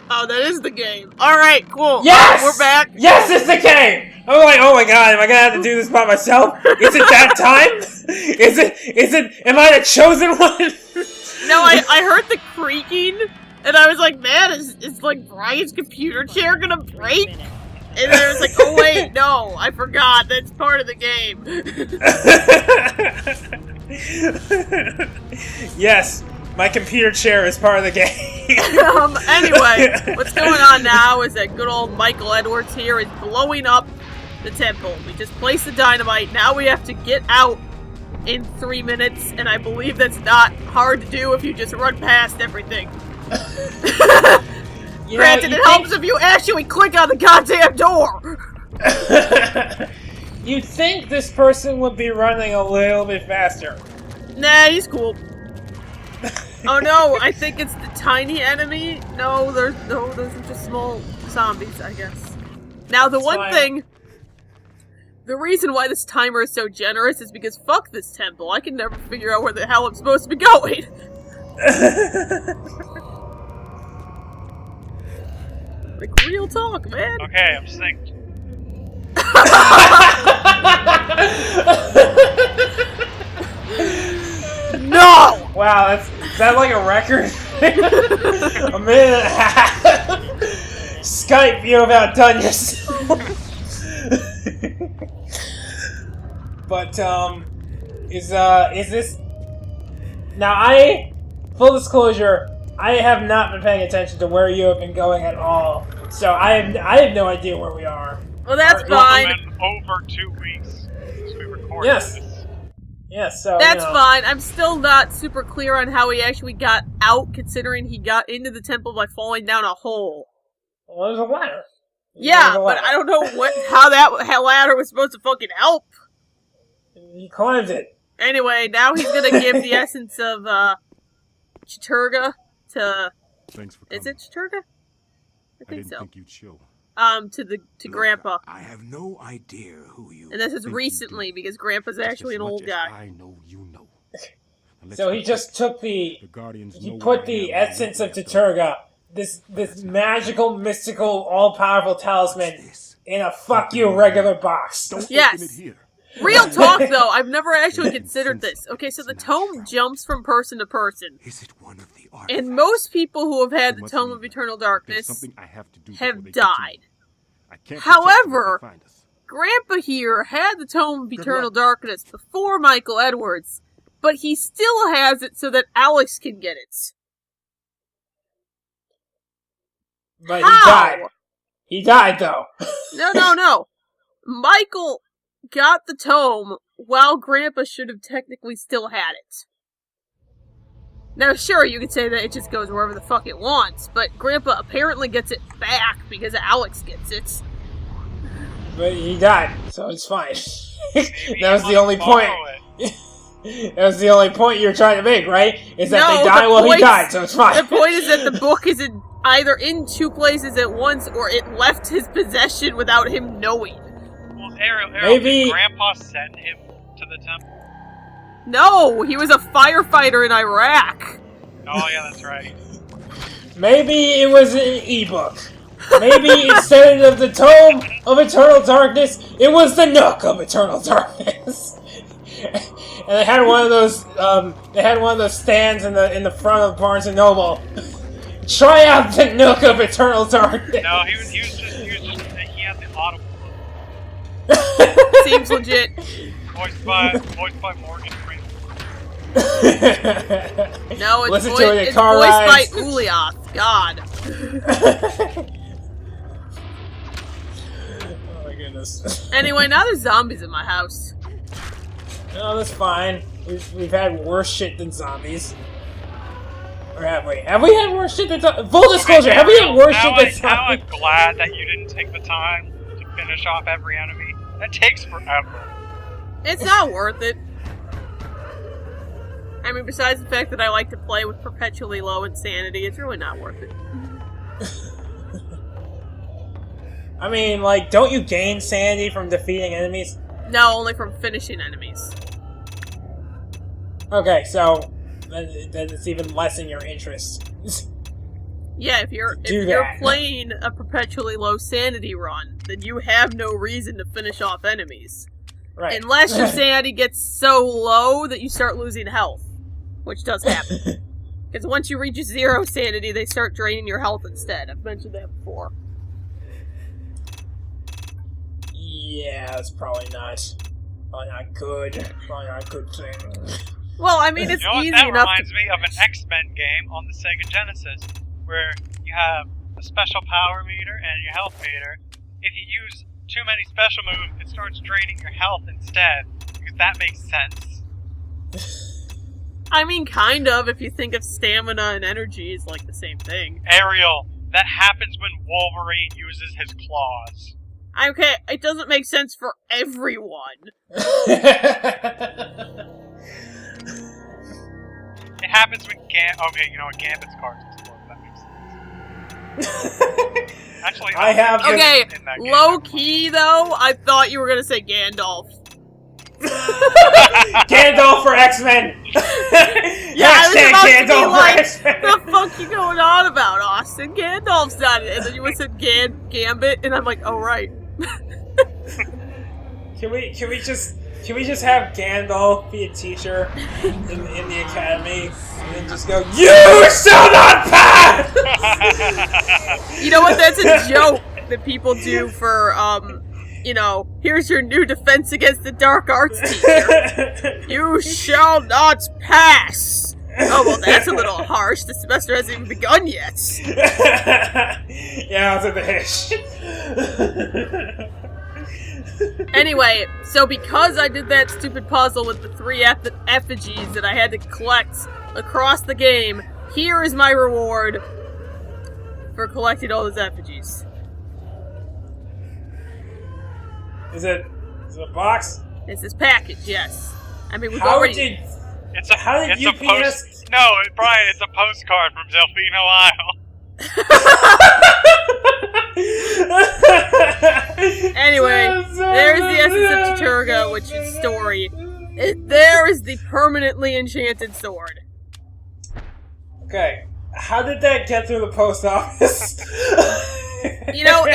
Oh, that is the game. Alright, cool. Yes! We're back. Yes, it's the game! I'm like, oh my god, am I gonna have to do this by myself? Is it that time? Am I the chosen one? No, I heard the creaking, and I was like, man, is like Brian's computer chair gonna break? And then I was like, oh wait, no, I forgot, that's part of the game. Yes, my computer chair is part of the game. Anyway, what's going on now is that good old Michael Edwards here is blowing up the temple. We just placed the dynamite, now we have to get out in 3 minutes, and I believe that's not hard to do if you just run past everything. Granted, it helps if you actually click on the goddamn door! You'd think this person would be running a little bit faster. Nah, he's cool. Oh no, I think it's the tiny enemy. No, those are just small zombies, I guess. Now, the one thing... The reason why this timer is so generous is because fuck this temple. I can never figure out where the hell I'm supposed to be going. Like, real talk, man. Okay, I'm synced. No! Wow, is that like a record? A minute and a half. Skype, you have outdone yourself. But, is this... Now, full disclosure, I have not been paying attention to where you have been going at all. So, I have no idea where we are. Well, that's fine. It's been over 2 weeks since we recorded Yes. this. Yes, so, That's fine. I'm still not super clear on how he actually got out, considering he got into the temple by falling down a hole. Well, there's a ladder. Yeah, but I don't know how that ladder was supposed to fucking help. He climbed it. Anyway, now he's gonna give the essence of, Ehn'Gha to... Thanks for coming. Is it Ehn'Gha? I think so. Think you'd show. To Grandpa. I have no idea who you. And this is recently, because Grandpa's actually an old guy. I know you know. So he just took he Guardians put the essence of Ehn'Gha, this magical, mystical, all-powerful talisman, in a fuck you regular box. Yes. Real talk, though, I've never actually considered this. Okay, so the tome jumps from person to person. Is it one of the And most people who have had the Tome of Eternal Darkness have died. However, Grandpa here had the Tome of Eternal Darkness before Michael Edwards, but he still has it so that Alex can get it. But he died. He died, though. No. Michael got the tome while Grandpa should have technically still had it. Now, sure, you could say that it just goes wherever the fuck it wants, but Grandpa apparently gets it back because Alex gets it. But he died, so it's fine. That was the only point. That was the only point you were trying to make, right? Is that they died while he died, so it's fine. The point is that the book is either in two places at once, or it left his possession without him knowing. Well, Ariel, Maybe... did Grandpa send him to the temple? No, he was a firefighter in Iraq. Oh, yeah, that's right. Maybe it was an ebook. Maybe instead of the Tome of Eternal Darkness, it was the Nook of Eternal Darkness. And they had one of those. They had one of those stands in the front of Barnes and Noble. Try out the Nook of Eternal Darkness. No, he had the audible. Seems legit. Voiced by Morgan Freeman. No, it's Listen to it in it's car voiced rides. by Ulyath. God. Oh my goodness. Anyway, now there's zombies in my house. No, that's fine. We've had worse shit than zombies. Or have we? Have we had worse shit than zombies? Full disclosure, have we had worse shit than zombies? Now I'm glad that you didn't take the time to finish off every enemy. That takes forever. It's not worth it. I mean, besides the fact that I like to play with perpetually low insanity, it's really not worth it. I mean, like, don't you gain sanity from defeating enemies? No, only from finishing enemies. Okay, so then it's even less in your interest. Yeah, if you're playing a perpetually low sanity run, then you have no reason to finish off enemies. Right. Unless your sanity gets so low that you start losing health. Which does happen. Because once you reach 0 sanity, they start draining your health instead. I've mentioned that before. Yeah, that's probably not good. Probably not a good thing. Well, I mean, it's easy enough. That reminds me of an X-Men game on the Sega Genesis, where you have a special power meter and your health meter. If you use too many special moves, it starts draining your health instead, because that makes sense. I mean, kind of, if you think of stamina and energy is like the same thing. Ariel, that happens when Wolverine uses his claws. Okay, it doesn't make sense for everyone. It happens when okay, you know what, Gambit's cards explode, that makes sense. Actually, I have... Okay, low-key, though, I thought you were gonna say Gandalf. Gandalf for X-Men! Yeah, I was about to be Gandalf like, for X-Men! the fuck you going on about, Austin? Gandalf's not it. And then you would have said Gambit, and I'm like, oh, right. Can we just have Gandalf be a teacher in the academy and then just go, "You shall not pass!" You know what? That's a joke that people do for you know, here's your new defense against the dark arts teacher. You shall not pass. Oh, well, that's a little harsh. The semester hasn't even begun yet. Yeah, I'll take the hish. Anyway, so because I did that stupid puzzle with the 3 effigies that I had to collect across the game, here is my reward for collecting all those effigies. Is it a box? It's this package, yes. I mean, we've How already... did It's UPS... a post... No, Brian, it's a postcard from Delfino Isle. Anyway, there's the essence of Ehn'Gha, which is story. There is the permanently enchanted sword. Okay, how did that get through the post office? You know,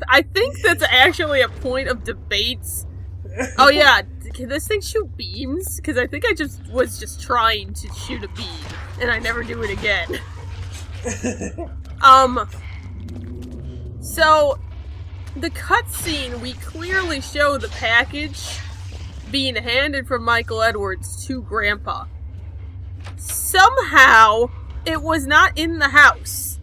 I think that's actually a point of debates. Oh yeah, can this thing shoot beams? Because I think I was just trying to shoot a beam, and I never do it again. So, the cutscene, we clearly show the package being handed from Michael Edwards to Grandpa. Somehow, it was not in the house.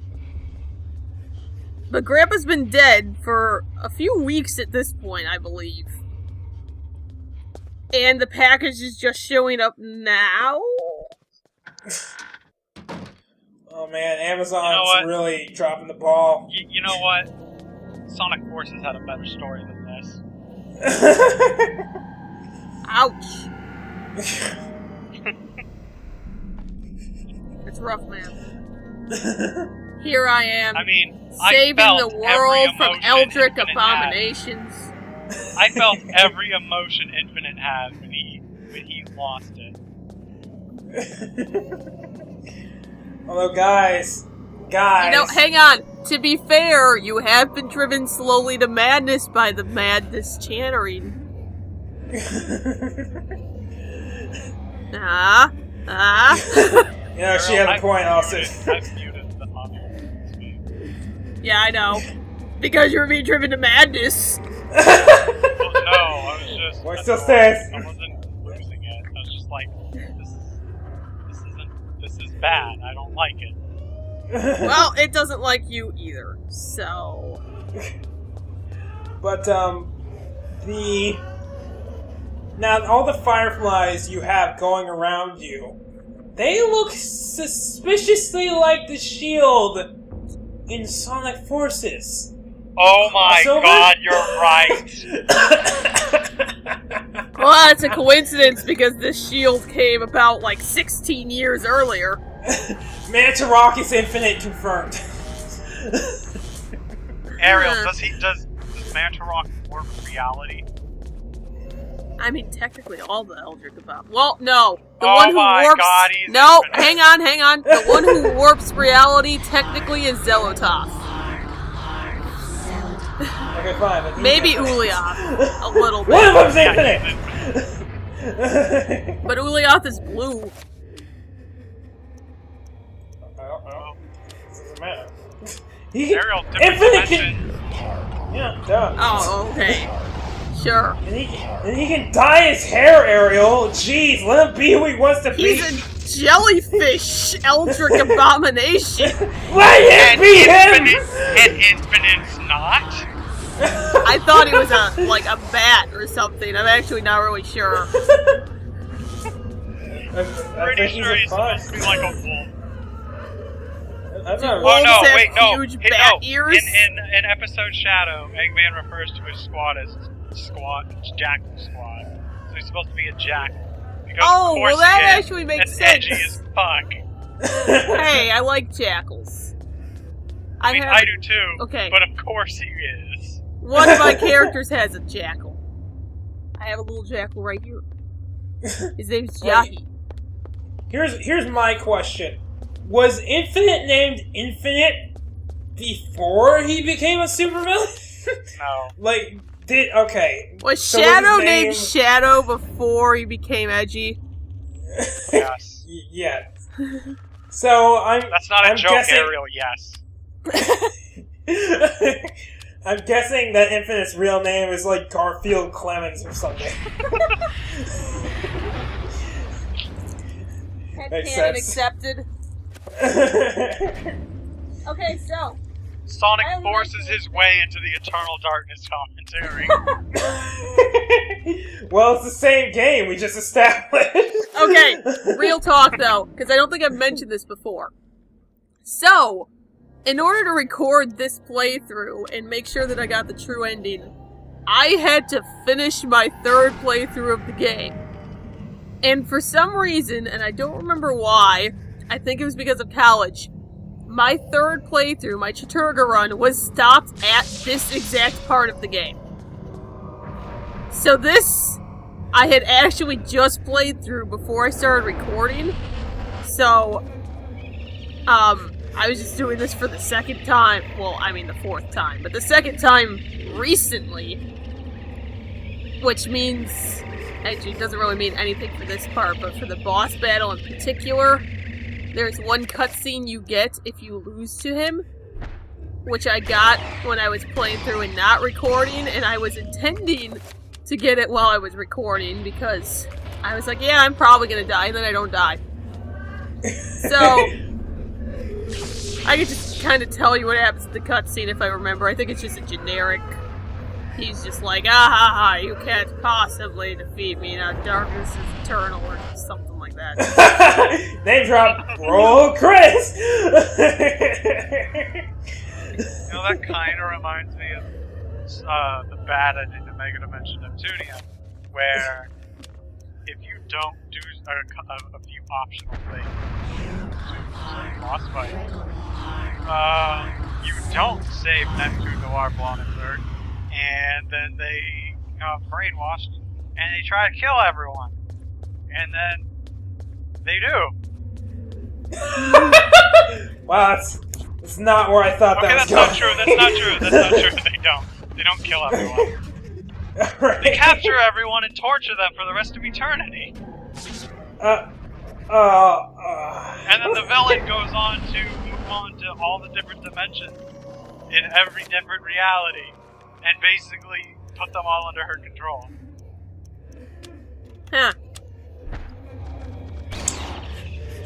But Grandpa's been dead for a few weeks at this point, I believe. And the package is just showing up now? Oh man, Amazon's really dropping the ball. You know what? Sonic Forces had a better story than this. Ouch. It's rough, man. Here I am, saving the world from eldritch abominations. I felt every emotion Infinite had when he lost it. Although, guys... You know, hang on. To be fair, you have been driven slowly to madness by the madness channeling. You know, she had a point, Austin. I've muted the audio. Yeah, I know. Because you were being driven to madness. Well, no, I was just... Voice still stands. I wasn't losing it. I was just like, this is bad. I don't like it. Well, it doesn't like you either, so... But, now, all the fireflies you have going around you, they look suspiciously like the shield in Sonic Forces. Oh my god, you're right! Well, that's a coincidence because this shield came about like 16 years earlier. Mantorok is infinite confirmed. Ariel, does Mantorok warp reality? I mean, technically all the Eldritch Abominations. Well, no. The Oh one who my warps... God, he's no, infinite. hang on. The one who warps reality technically is Zelototh. Okay, fine. But Maybe Ulyaoth. A little bit. One of them's Yeah, infinite! But Ulyaoth is blue. I don't know. This doesn't matter. He Ariel, different infinite dimension. Yeah, duh. Oh, okay. Sure. And he can dye his hair, Ariel. Jeez, let him be who he wants to be. He's a jellyfish Eldritch Abomination. Let him And be him! Infinite's not? I thought he was a bat or something. I'm actually not really sure. I Pretty think sure he's he's supposed to be like a wolf. I'm not Wolves Oh no, have wait, no. huge bat ears? In episode Shadow, Eggman refers to his squad as Jackal Squad. So he's supposed to be a jackal. Because Oh, of course well that he is. actually makes It's sense. edgy as fuck. Hey, I like jackals. I mean, I do too. Okay. But of course he is. One of my characters has a jackal. I have a little jackal right here. His name's Yahi. Here's my question. Was Infinite named Infinite before he became a supervillain? No. Okay. Was So Shadow his name- named Shadow before he became edgy? Yes. Yeah. So That's not a I'm joke, guessing- Ariel, yes. I'm guessing that Infinite's real name is like Garfield Clemens or something. Makes Canon sense. accepted. Okay, so Sonic I would forces like his way into the Eternal Darkness commentary. Well, it's the same game we just established. okay, real talk though, because I don't think I've mentioned this before. So, in order to record this playthrough and make sure that I got the true ending, I had to finish my third playthrough of the game. And for some reason, and I don't remember why, I think it was because of college, my third playthrough, my Chaturga run, was stopped at this exact part of the game. So this, I had actually just played through before I started recording. So, I was just doing this for the second time. Well, I mean the fourth time, but the second time recently. Which means, actually it doesn't really mean anything for this part, but for the boss battle in particular, there's one cutscene you get if you lose to him, which I got when I was playing through and not recording, and I was intending to get it while I was recording, because I was like, yeah, I'm probably gonna die, and then I don't die. So, I could just kind of tell you what happens in the cutscene if I remember. I think it's just a generic... He's just like, ah ha ha, you can't possibly defeat me, now darkness is eternal, or something like that. Name drop. Roll Chris. You know, that kind of reminds me of the bad in the Mega Dimension Neptunia, where if you don't do a few optional things to boss fight, you don't save Neptune, Noir, Blonde, and Zerg, and then they become brainwashed and they try to kill everyone, and then they do. Wow, that's not where I thought Okay, that that's was going. not true. That's not true. That's not true. They don't kill everyone. Right. They capture everyone and torture them for the rest of eternity. And then the villain goes on to move on to all the different dimensions in every different reality and basically put them all under her control. Huh.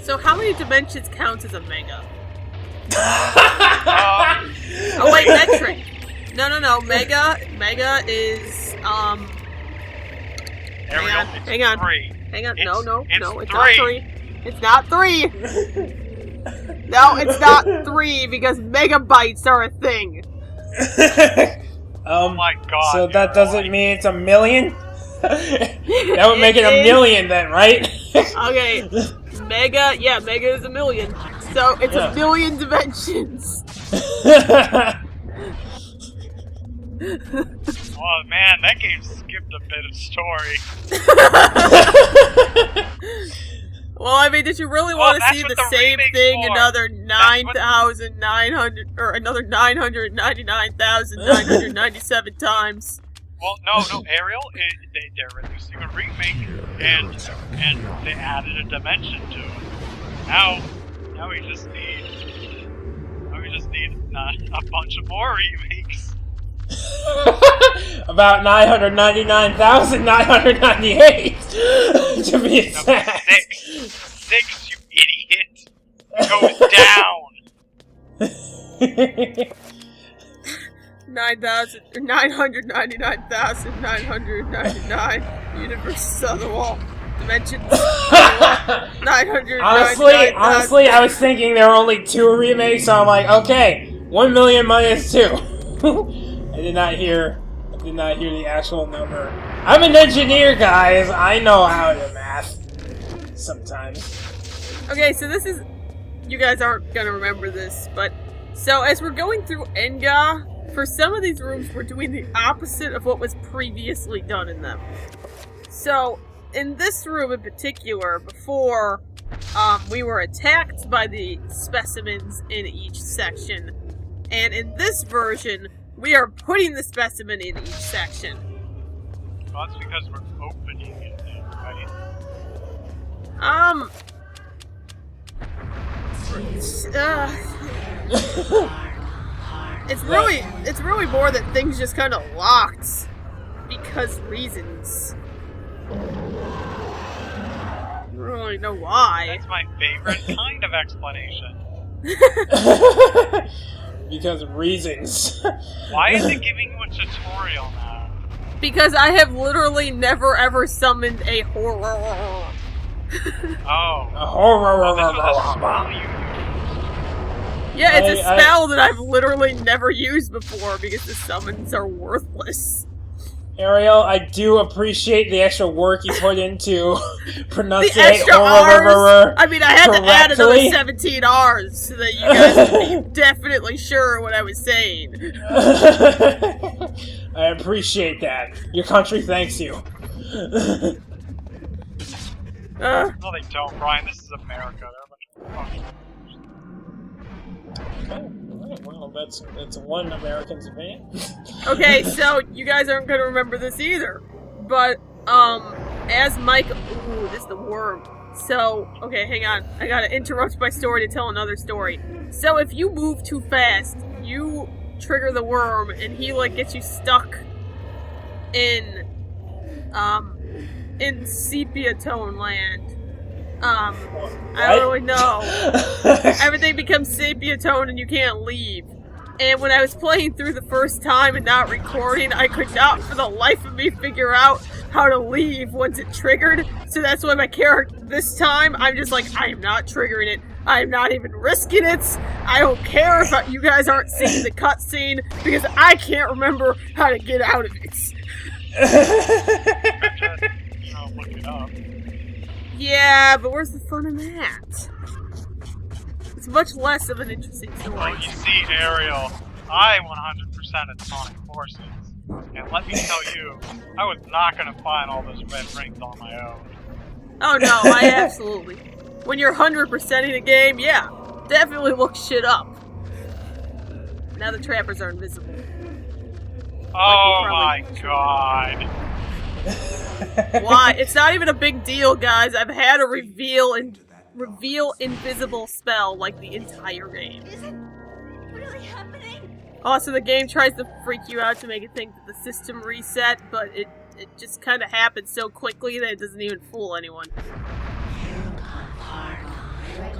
So how many dimensions counts as a mega? Oh wait, metric. No. Mega is hang on. 3. Hang on. It's no, it's not 3. 3. It's not 3. No, it's not 3 because megabytes are a thing. Oh my god. So that you're doesn't right. mean it's a million? That would make it a million then, right? Okay. Mega is a million. So it's a million dimensions. Oh man, that game skipped a bit of story. Well, I mean, did you really want to see the same thing for. another 9,900 or another 999,997 times? Well, no, Ariel, they're releasing a remake, and they added a dimension to it. Now we just need a bunch of more remakes. About 999,998 to be exact. Six, you idiot! Goes down. 999,999 universes on the wall. Dimensions. 900. Honestly, I was thinking there were only 2 remakes, so I'm like, okay, 1 million minus 2. I did not hear the actual number. I'm an engineer, guys. I know how to math. Sometimes. Okay, so this is... You guys aren't gonna remember this, but... So, as we're going through Ehn'Gha, for some of these rooms, we're doing the opposite of what was previously done in them. So, in this room in particular, before we were attacked by the specimens in each section, and in this version, we are putting the specimen in each section. Well, that's because we're opening it, right? It's really more that things just kind of locked because reasons. I don't really know why. That's my favorite kind of explanation. Because of reasons. Why is it giving you a tutorial now? Because I have literally never ever summoned a horror. Oh. A horror. This was a spell you used. Yeah, it's a spell that I've literally never used before because the summons are worthless. Ariel, I do appreciate the extra work you put into pronunciate the extra R's. I mean, I had to add another 17 R's so that you guys would be definitely sure what I was saying. I appreciate that. Your country thanks you. No, they don't, Brian. This is America. They're a bunch of fucking... Okay, well, that's one American's opinion. Okay, so you guys aren't gonna remember this either, but as Mike, ooh, this is the worm. So, okay, hang on, I gotta interrupt my story to tell another story. So if you move too fast, you trigger the worm, and he like gets you stuck in sepia tone land. I don't really know. Everything becomes sepia tone and you can't leave. And when I was playing through the first time and not recording, I could not for the life of me figure out how to leave once it triggered. So that's why my character, this time, I'm just like, I am not triggering it. I am not even risking it. I don't care if you guys aren't seeing the cutscene because I can't remember how to get out of it. Look it up. Yeah, but where's the fun in that? It's much less of an interesting story. Well, you see, Ariel, I 100% at Sonic Forces. And let me tell you, I was not going to find all those red rings on my own. Oh no, I absolutely. When you're 100%ing a game, yeah, definitely look shit up. Now the trappers are invisible. Oh my god. Why? It's not even a big deal, guys. I've had a reveal invisible spell like the entire game. Is it really happening? Also, the game tries to freak you out to make you think that the system reset, but it just kind of happens so quickly that it doesn't even fool anyone.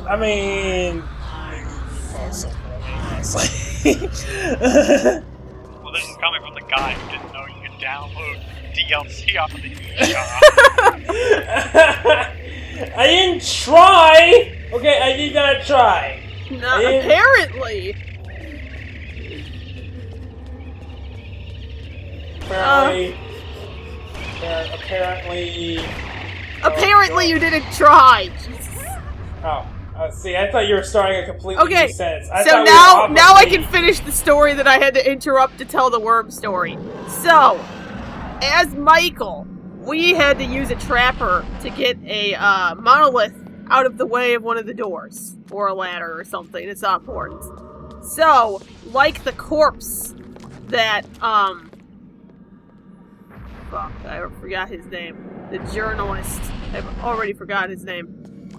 I mean... Well, this is coming from the guy who didn't know you could download DLC off of the Ehn'Gha. I didn't try! Okay, I did not try. No, apparently. Apparently... Apparently you didn't try! Jesus. Oh. See, I thought you were starting a completely Okay, new sentence. so now I can finish the story that I had to interrupt to tell the worm story. So, as Michael, we had to use a trapper to get a monolith out of the way of one of the doors. Or a ladder or something, it's not important. So, like the corpse that, fuck, I forgot his name. The journalist. I've already forgot his name.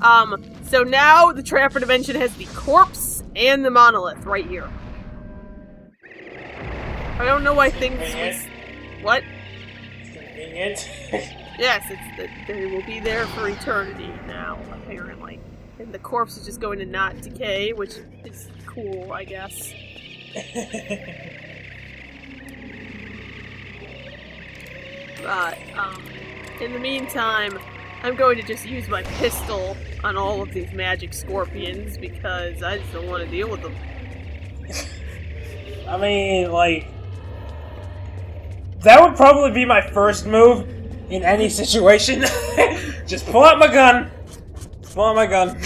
So now the Trapper Dimension has the corpse and the monolith right here. I don't know why things was... What? Convenient. Yes, it's that they will be there for eternity now, apparently. And the corpse is just going to not decay, which is cool, I guess. But, in the meantime, I'm going to just use my pistol on all of these magic scorpions because I just don't want to deal with them. I mean, like... That would probably be my first move in any situation. Just pull out my gun. Pull out my gun.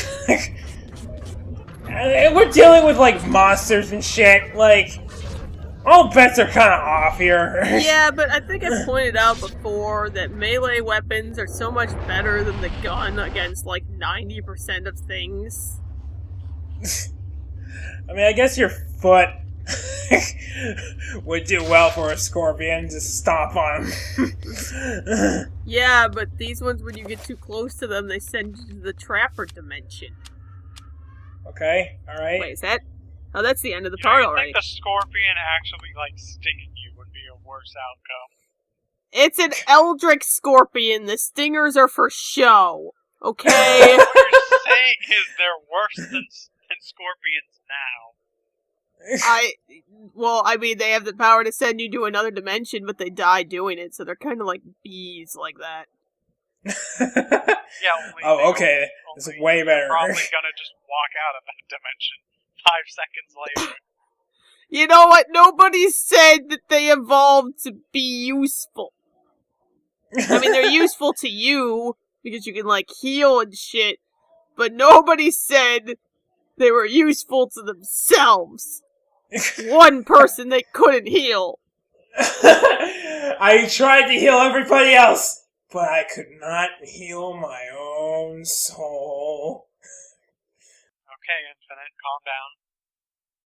And we're dealing with, like, monsters and shit. Like, all bets are kind of off here. Yeah, but I think I pointed out before that melee weapons are so much better than the gun against, like, 90% of things. I mean, I guess your foot would do well for a scorpion. Just stomp on him. Yeah, but these ones, when you get too close to them, they send you to the Trapper Dimension. Okay, alright. Wait, is that... Oh, that's the end of the You part don't already. think the scorpion actually, like, stinging you would be a worse outcome? It's an Eldritch Scorpion. The stingers are for show. Okay? What you're saying is they're worse than scorpions now. Well, I mean, they have the power to send you to another dimension, but they die doing it, so they're kind of like bees like that. Yeah, Oh, okay. It's way better. They're probably gonna just walk out of that dimension 5 seconds later. You know what? Nobody said that they evolved to be useful. I mean, they're useful to you, because you can, like, heal and shit, but nobody said they were useful to themselves. One person they couldn't heal. I tried to heal everybody else, but I could not heal my own soul. Okay, Infinite, calm down.